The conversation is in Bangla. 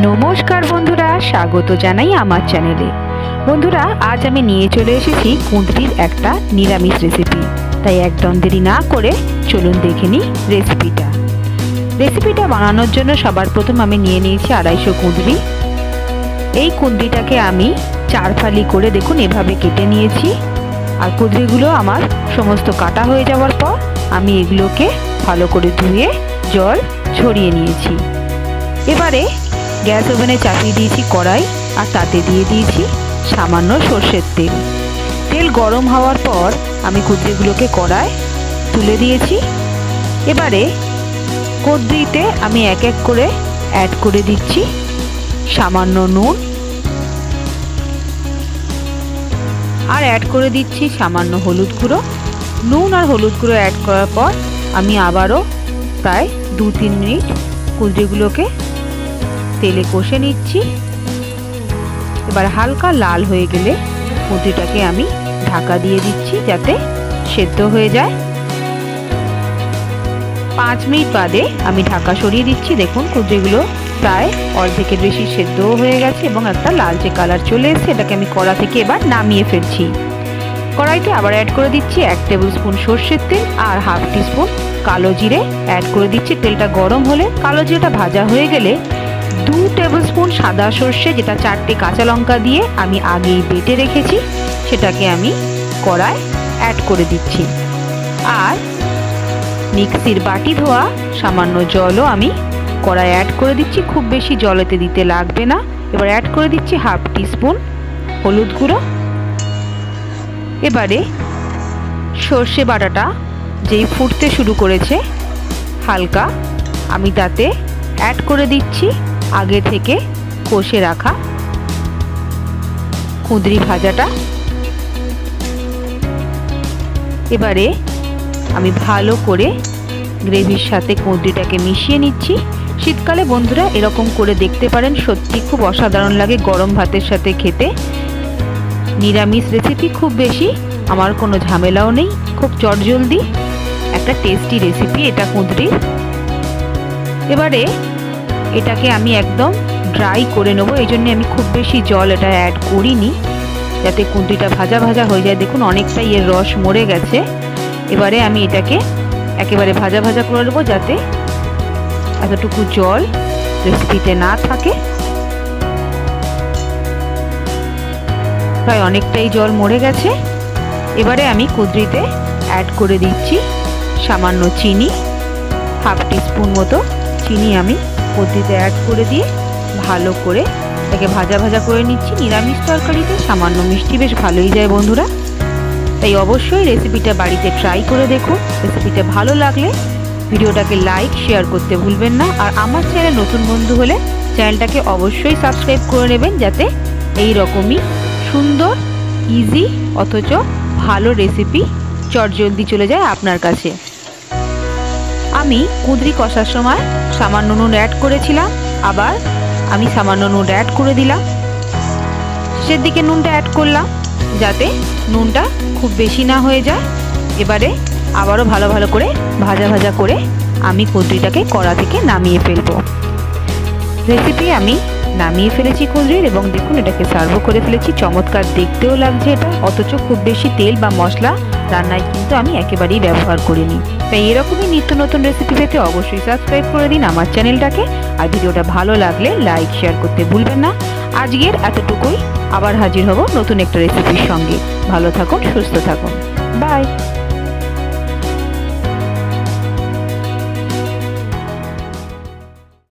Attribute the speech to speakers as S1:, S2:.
S1: নমস্কার বন্ধুরা, স্বাগত জানাই আমার চ্যানেলে। বন্ধুরা, আজ আমি নিয়ে চলে এসেছি কুঁদরির একটা নিরামিষ রেসিপি। তাই একদম দেরি না করে চলুন দেখে নিই রেসিপিটা বানানোর জন্য সবার প্রথম আমি নিয়ে নিয়েছি 250 কুঁদরি। এই কুঁদরিটাকে আমি 4 ফালি করে দেখুন এভাবে কেটে নিয়েছি। আর কুঁদরিগুলো আমার সমস্ত কাটা হয়ে যাওয়ার পর আমি এগুলোকে ভালো করে ধুয়ে জল ঝরিয়ে নিয়েছি। এবারে গ্যাস ওভেনে চাপিয়ে দিয়েছি কড়াই, আর তাতে দিয়ে দিয়েছি সামান্য সর্ষের তেল। তেল গরম হওয়ার পর আমি কুঁদরিগুলোকে কড়ায় তুলে দিয়েছি। এবারে কুঁদরিতে আমি এক এক করে অ্যাড করে দিচ্ছি সামান্য নুন, আর অ্যাড করে দিচ্ছি সামান্য হলুদ গুঁড়ো। নুন আর হলুদ গুঁড়ো অ্যাড করার পর আমি আবারও প্রায় 2-3 মিনিট কুঁদরিগুলোকে তেলে কষে নিচ্ছি। এবার হালকা লাল হয়ে গেলে কুঁদরিটাকে আমি ঢাকা দিয়ে দিচ্ছি যাতে সেদ্ধ হয়ে যায়। 5 মিনিট বাদে আমি ঢাকা সরিয়ে দিচ্ছি। দেখুন কুঁদরিগুলো প্রায় অর্ধেকের বেশি সেদ্ধও হয়ে গেছে এবং একটা লালচে কালার চলে এসেছে। এটাকে আমি কড়া থেকে এবার নামিয়ে ফেলছি। কড়াইতে আবার অ্যাড করে দিচ্ছি 1 টেবিল স্পুন সর্ষের তেল আর 1/2 টিস্পুন কালো জিরে অ্যাড করে দিচ্ছি। তেলটা গরম হলে কালো জিরেটা ভাজা হয়ে গেলে 2 টেবিল স্পুন সাদা সর্ষে, যেটা 4টে কাঁচা লঙ্কা দিয়ে আমি আগেই বেটে রেখেছি, সেটাকে আমি কড়ায় অ্যাড করে দিচ্ছি। আর মিক্সির বাটি ধোয়া সামান্য জলও আমি কড়ায় অ্যাড করে দিচ্ছি। খুব বেশি জলেতে দিতে লাগবে না। এবার অ্যাড করে দিচ্ছি 1/2 টিস্পুন হলুদ গুঁড়ো। এবারে সর্ষে বাটাটা যেই ফুটতে শুরু করেছে হালকা, আমি তাতে অ্যাড করে দিচ্ছি আগে থেকে কষে রাখা কুঁদরি ভাজাটা। এবারে আমি ভালো করে গ্রেভির সাথে কুঁদরিটাকে মিশিয়ে নিচ্ছি। শীতকালে বন্ধুরা এরকম করে দেখতে পারেন, সত্যি খুব অসাধারণ লাগে গরম ভাতের সাথে খেতে। নিরামিষ রেসিপি, খুব বেশি আমার কোনো ঝামেলাও নেই, খুব চটজলদি একটা টেস্টি রেসিপি এটা কুঁদরির। এবারে এটাকে আমি একদম ড্রাই করে নেবো, এই জন্য আমি খুব বেশি জল এটা অ্যাড করিনি, যাতে কুঁদরিটা ভাজা ভাজা হয়ে যায়। দেখুন অনেকটাই এর রস মরে গেছে। এবারে আমি এটাকে একেবারে ভাজা ভাজা করে নেবো, যাতে এতটুকু জল রেসিপিতে না থাকে। প্রায় অনেকটাই জল মরে গেছে। এবারে আমি কুঁদরিতে অ্যাড করে দিচ্ছি সামান্য চিনি, 1/2 টিস্পুন মতো চিনি আমি কুঁদরিতে অ্যাড করে দিয়ে ভালো করে এটাকে ভাজা ভাজা করে নিচ্ছি। নিরামিষ তরকারিতে সামান্য মিষ্টি বেশ ভালোই যায় বন্ধুরা, তাই অবশ্যই রেসিপিটা বাড়িতে ট্রাই করে দেখুন। রেসিপিটা ভালো লাগলে ভিডিওটাকে লাইক শেয়ার করতে ভুলবেন না। আর আমার চ্যানেল নতুন বন্ধু হলে চ্যানেলটাকে অবশ্যই সাবস্ক্রাইব করে নেবেন, যাতে এই রকমই সুন্দর, ইজি অথচ ভালো রেসিপি চটজলদি চলে যায় আপনার কাছে। আমি কুঁদরি কষার সময় সামান্য নুন অ্যাড করেছিলাম, আবার আমি সামান্য নুন অ্যাড করে দিলাম। শেষের দিকে নুনটা অ্যাড করলাম যাতে নুনটা খুব বেশি না হয়ে যায়। এবারে আবারও ভালো ভালো করে ভাজা ভাজা করে আমি কুঁদরিটাকে কড়া থেকে নামিয়ে ফেলবো। রেসিপি আমি নামিয়ে ফেলেছি কুঁদরির, এবং দেখুন এটাকে সার্ভও করে ফেলেছি। চমৎকার দেখতেও লাগছে এটা, অথচ খুব বেশি তেল বা মশলা রান্নায় কিন্তু আমি একেবারেই ব্যবহার করিনি। তাই এরকমই নিত্য নতুন রেসিপি পেতে অবশ্যই সাবস্ক্রাইব করে দিন আমার চ্যানেলটাকে। আর ভিডিওটা ভালো লাগলে লাইক শেয়ার করতে ভুলবেন না। আজকের এতটুকুই, আবার হাজির হব নতুন একটা রেসিপির সঙ্গে। ভালো থাকুন, সুস্থ থাকুন, বাই।